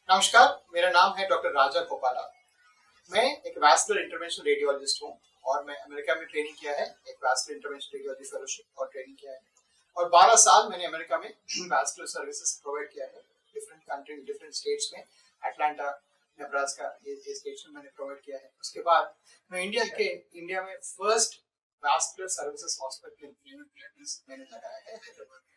नमस्कार, मेरा नाम है डॉक्टर राजा गोपाला। मैं एक वैस्कुलर इंटरवेंशनल रेडियोलॉजिस्ट हूँ और मैं अमेरिका में ट्रेनिंग किया है, एक वैस्कुलर इंटरवेंशनल रेडियोलॉजी फेलोशिप और ट्रेनिंग किया है। और 12 साल मैंने अमेरिका में वैस्कुलर सर्विसेज प्रोवाइड किया है, डिफरेंट कंट्रीज, डिफरेंट स्टेट्स में। अटलांटा, नेब्रास्का, ये स्टेट्स में मैंने प्रोवाइड किया है। उसके बाद मैं इंडिया में फर्स्ट वैस्कुलर सर्विसेज हॉस्पिटल मैंने लगाया है हैदराबाद में।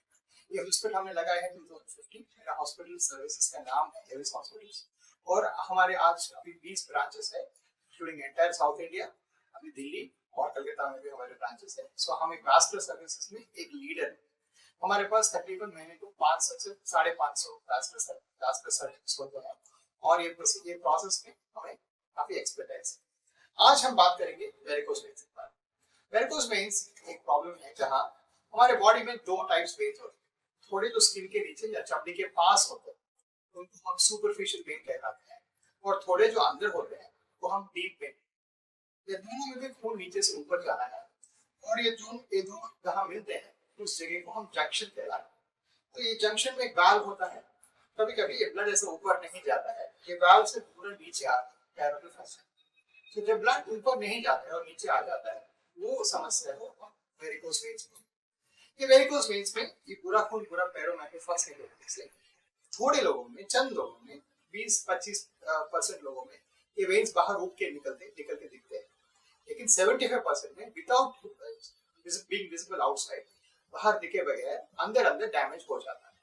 ये हॉस्पिटल हमने लगाया है 2015। मेरा हॉस्पिटल सर्विसेज का नाम है एविस हॉस्पिटल्स और हमारे आज अभी 20 ब्रांचेस है, इंक्लूडिंग एंटायर साउथ इंडिया, अभी दिल्ली और कलकत्ता में भी हमारे ब्रांचेस है। सो हम एक वास्कुलर सर्विसेज में एक लीडर है। हमारे पास तकरीबन महीने को 500 से 550 वास्कुलर सर्जन्स होते हैं और ये प्रोसेस में हमें काफी एक्सपर्टाइज है। आज हम बात करेंगे वेरिकोस वेन्स के बारे में। वेरिकोस वेन्स एक प्रॉब्लम है जहाँ हमारे बॉडी में दो टाइप्स वेन्स होते हैं। थोड़े तो स्किन के नीचे या चमड़ी के पास होते हैं, उनको हम सुपरफिशियल वेन कहलाते हैं, और थोड़े जो अंदर होते हैं वो हम डीप वेन। ये दोनों में भी खून नीचे से ऊपर जाना है और ये दोनों जहाँ मिलते हैं उस जगह को हम जंक्शन कहलाते हैं। तो ये जंक्शन में एक वाल्व होता है। कभी कभी ये ब्लड ऐसे ऊपर नहीं जाता है, ये वाल्व से पूरा नीचे आता है, पैरों में फंसता है। तो जब ब्लड ऊपर नहीं जाता है और नीचे आ जाता है, वो समस्या है वेरिकोस वेन्स में। ये वेरिकोस वेन्स में ये पूरा खून पूरा पैरों में आके फंसने की वजह से थोड़े लोगों में, चंद लोगों में, 20-25% लोगों में ये वेन्स बाहर उग के निकल के दिखते हैं। लेकिन 75% में विदाउट बीइंग विजिबल आउटसाइड, बाहर दिखे बगैर अंदर अंदर डैमेज हो जाता है।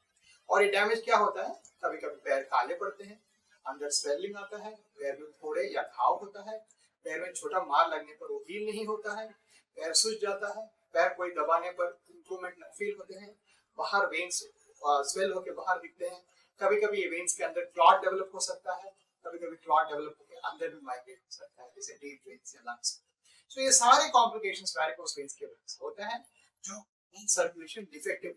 और ये डैमेज क्या होता है? कभी कभी पैर काले पड़ते हैं, अंदर स्वेलिंग आता है, पैर में फोड़े या घाव होता है, पैर में छोटा मार लगने पर वो हील नहीं होता है, पैर सूज जाता है, पैर कोई दबाने पर इंप्रूवमेंट फील होते हैं, बाहर वेन्स स्वेल होकर बाहर दिखते हैं। कभी कभी ये वेन्स के अंदर क्लॉट डेवलप हो सकता है, कभी कभी क्लॉट डेवलप होकर अंदर भी माइग्रेट हो सकता है, जैसे डीप वेन्स या लंग्स। तो ये सारे कॉम्प्लिकेशंस वेरिकोस वेन्स की वजह से होते हैं, जो circulation defective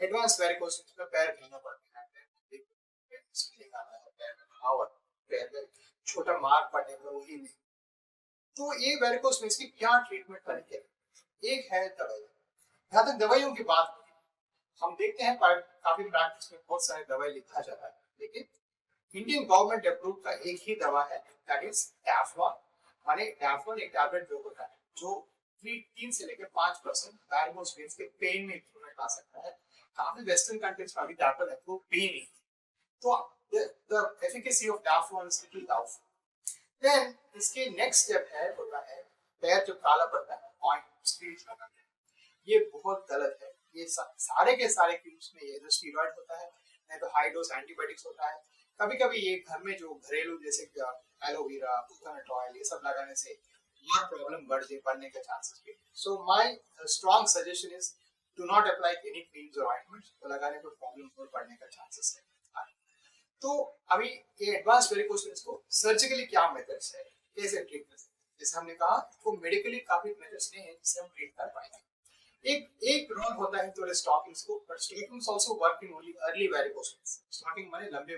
advance varicose veins में पैर धोना पड़ता है, पैर में घाव, पैर में छोटा मार पड़ने पर वही नहीं। तो ये वेरिकोस वेन्स की क्या ट्रीटमेंट तरीके? एक है दवाई। जहां तक दवाइयों की बात, हम देखते हैं काफी प्रैक्टिस में बहुत सारे दवाई लिखा जाता है, लेकिन इंडियन गवर्नमेंट अप्रूव का एक ही दवा है, दैट इज डैफ्लॉन। माने डैफ्लॉन एक टैबलेट जो होता है, जो 3 से लेकर 5% वेरिकोस वेन्स के पेन में इंप्रूवमेंट ला सकता है। काफी वेस्टर्न कंट्रीज में भी डैफ्लॉन अप्रूव भी नहीं। तो the efficacy of डैफ्लॉन is little doubtful. Then इसके नेक्स्ट स्टेप होता है पैर जो काला पड़ता है, ऑइंटमेंट स्टीरॉइड लगाना है। ये बहुत गलत है। ये सारे के सारे क्रीम्स में ये जो स्टीरॉइड होता है, नहीं तो हाई डोज एंटीबायोटिक्स होता है। कभी कभी ये घर में जो घरेलू जैसे एलोवेरा, कोकोनट ऑयल, ये सब लगाने से और प्रॉब्लम बढ़ने के चांसेस भी। So my strong suggestion is do not apply any creams और ऑइंटमेंट्स, तो लगाने पर प्रॉब्लम और बढ़ने का चांसेस है। तो अभी ये एडवांस वेरिकोस वेन्स को सर्जिकली क्या मेथड्स है, कैसे ट्रीट कर सकते हैं? जैसे हमने कहा, तो मेडिकली काफी मेथड्स नहीं है जिससे हम ट्रीट कर पाएंगे। एक रोल होता है तो स्टॉकिंग्स को, but stockings also work in only early varicose veins. Stocking माने लंबे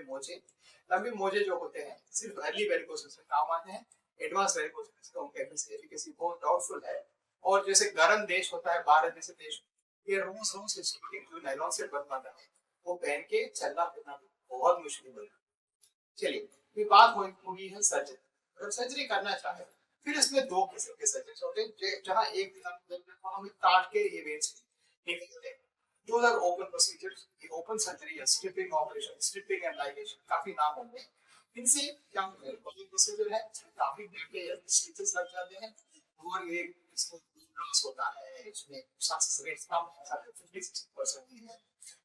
मोजे जो होते हैं सिर्फ अर्ली वेरिकोस वेन्स में काम आते हैं। एडवांस वेरिकोस वेन्स का उनका एफिकेसी बहुत डाउटफुल है। और जैसे गर्म देश होता है, भारत जैसे देश, ये रोज स्टॉकिंग जो नायलॉन से बनवाता है, वो पहन के चलना फिरना बहुत मुश्किल है। चलिए, ये बात होगी है सर्जरी। अगर सर्जरी करना चाहे, फिर इसमें दो किस्म के सर्जरी होते हैं, जहां एक हम काट के ये वेन्स निकालते हैं। दो आर ओपन प्रोसीजर्स। ये ओपन सर्जरी या stripping operation, stripping and ligation, काफी नाम होंगे। इनसे क्या होता है, ओपन प्रोसीजर है, काफी डेटे या स्टिचेस लग जाते हैं और ये इसको लॉस होता है, इसमें सक्सेस रेट कम है, 50-60% है,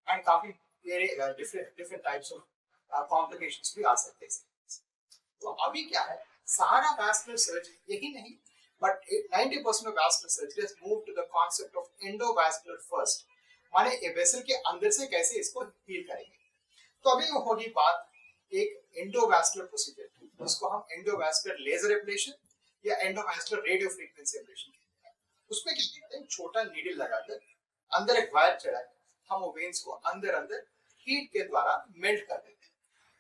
एंड काफी डिफरेंट टाइप्स ऑफ कॉम्प्लिकेशंस भी आ सकते हैं। तो अभी क्या है, सारा वैस्कुलर सर्जरी यही नहीं, but 90% of vascular surgery has moved to the concept of endovascular first। माने ये वेसल के अंदर से कैसे इसको हील करेंगे। तो अभी होगी बात एक एंडोवैस्कुलर प्रोसीजर, जिसको हम एंडोवैस्कुलर लेजर एब्लेशन या एंडोवैस्कुलर रेडियो फ्रीक्वेंसी एब्लेशन कहते हैं। उसमें क्या करते हैं, छोटा नीडल लगाकर अंदर एक वायर चढ़ाकर हम वो वेन्स को अंदर अंदर हीट के द्वारा मेल्ट कर देते हैं।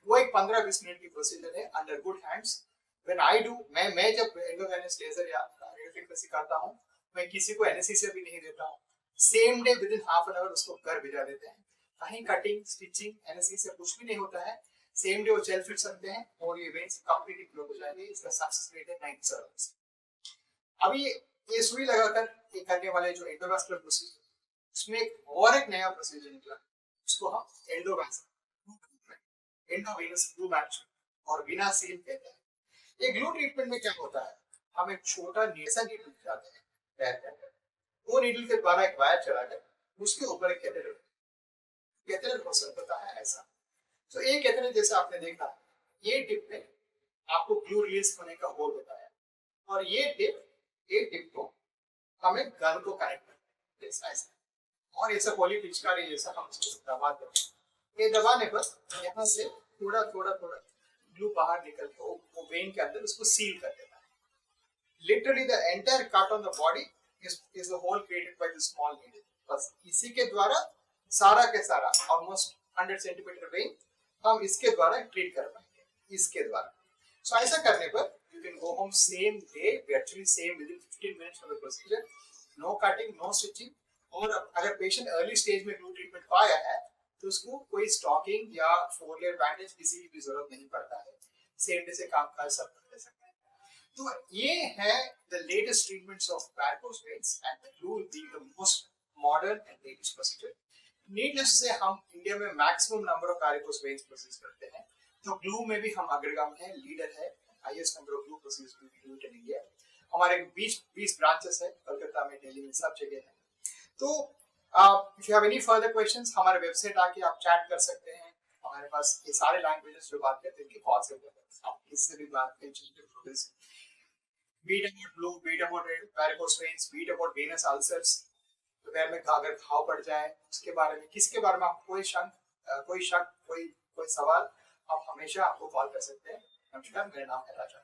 वो एक 15-20 मिनट की प्रोसीजर है, under good hands. When I do, मैं जब एंडोवेनस लेजर या रेडियो फ्रीक्वेंसी करता हूँ, मैं किसी को एनेस्थीसिया भी नहीं देता हूँ। Same day with in half an hour उसको घर भिजा देते हैं। कहीं कटिंग, स्टिचिंग, एनेस्थीसिया कुछ भी नहीं होता है। सेम डे वो जेल फिट सकते हैं और ये वेन्स कंप्लीटली क्लोज हो जाएंगे। इसका सक्सेस रेट है 97%। अभी ये सुई लगाकर ये करने वाले जो एंडोवास्कुलर प्रोसीजर, उसमें एक नया प्रोसीजर निकला, उसको हम एंडोवेनस ग्लू मैनेजमेंट और वीना सील कहते हैं। ये ग्लू ट्रीटमेंट में क्या होता है, हम एक छोटा नीडल जाते हैं पैर के अंदर, वो नीडल के द्वारा एक वायर चलाकर उसके ऊपर एक कैथेटर प्रोसेस होता है ऐसा। तो एक कैथेटर जैसे आपने देखा, ये टिप में आपको ग्लू रिलीज होने का होल होता है और ये टिप को हमें गन को कनेक्ट करते हैं ऐसा, और ऐसा पोली पिचकारी जैसा हम इसको दबाते हैं। ये दबाने पर यहाँ से थोड़ा ग्लू बाहर निकल के वो वेन के अंदर उसको सील कर देता है। Literally the entire cut on the body is the hole created by the small needle। बस इसी के द्वारा सारा के सारा almost 100 सेंटीमीटर वेन हम इसके द्वारा ट्रीट कर पाएंगे, इसके द्वारा। So ऐसा करने पर you can go home same day, virtually same within 15 minutes of the procedure, no cutting, no stitching। और अगर पेशेंट अर्ली स्टेज में ग्लू ट्रीटमेंट पाया है तो उसको कोई स्टॉकिंग या 4 लेयर बैंडेज किसी की भी जरूरत नहीं पड़ता है, सेम डे से काम कर सकते हैं। तो ये है the latest treatments of varicose veins and the glue will be the most modern and latest procedure। Needless to say हम इंडिया में maximum number of varicose veins process करते हैं, तो glue में भी हम अग्रगामी है, लीडर है, highest number of glue procedures will be used in India। हमारे 20 ब्रांचेस है कलकत्ता में, दिल्ली में, सब जगह है। तो if you have any further questions हमारे वेबसाइट आके आप चैट कर सकते हैं। हमारे पास ये सारे लैंग्वेजेस जो बात करते हैं पॉसिबल, आप किससे भी बात करें। Beat about blue, beat about varicose veins, beat about venous ulcers, पैर में अगर घाव पड़ जाए उसके बारे में, किसके बारे में आपको कोई शक, कोई सवाल, आप हमेशा आपको कॉल कर सकते हैं। नमस्कार, मेरा नाम है राजा।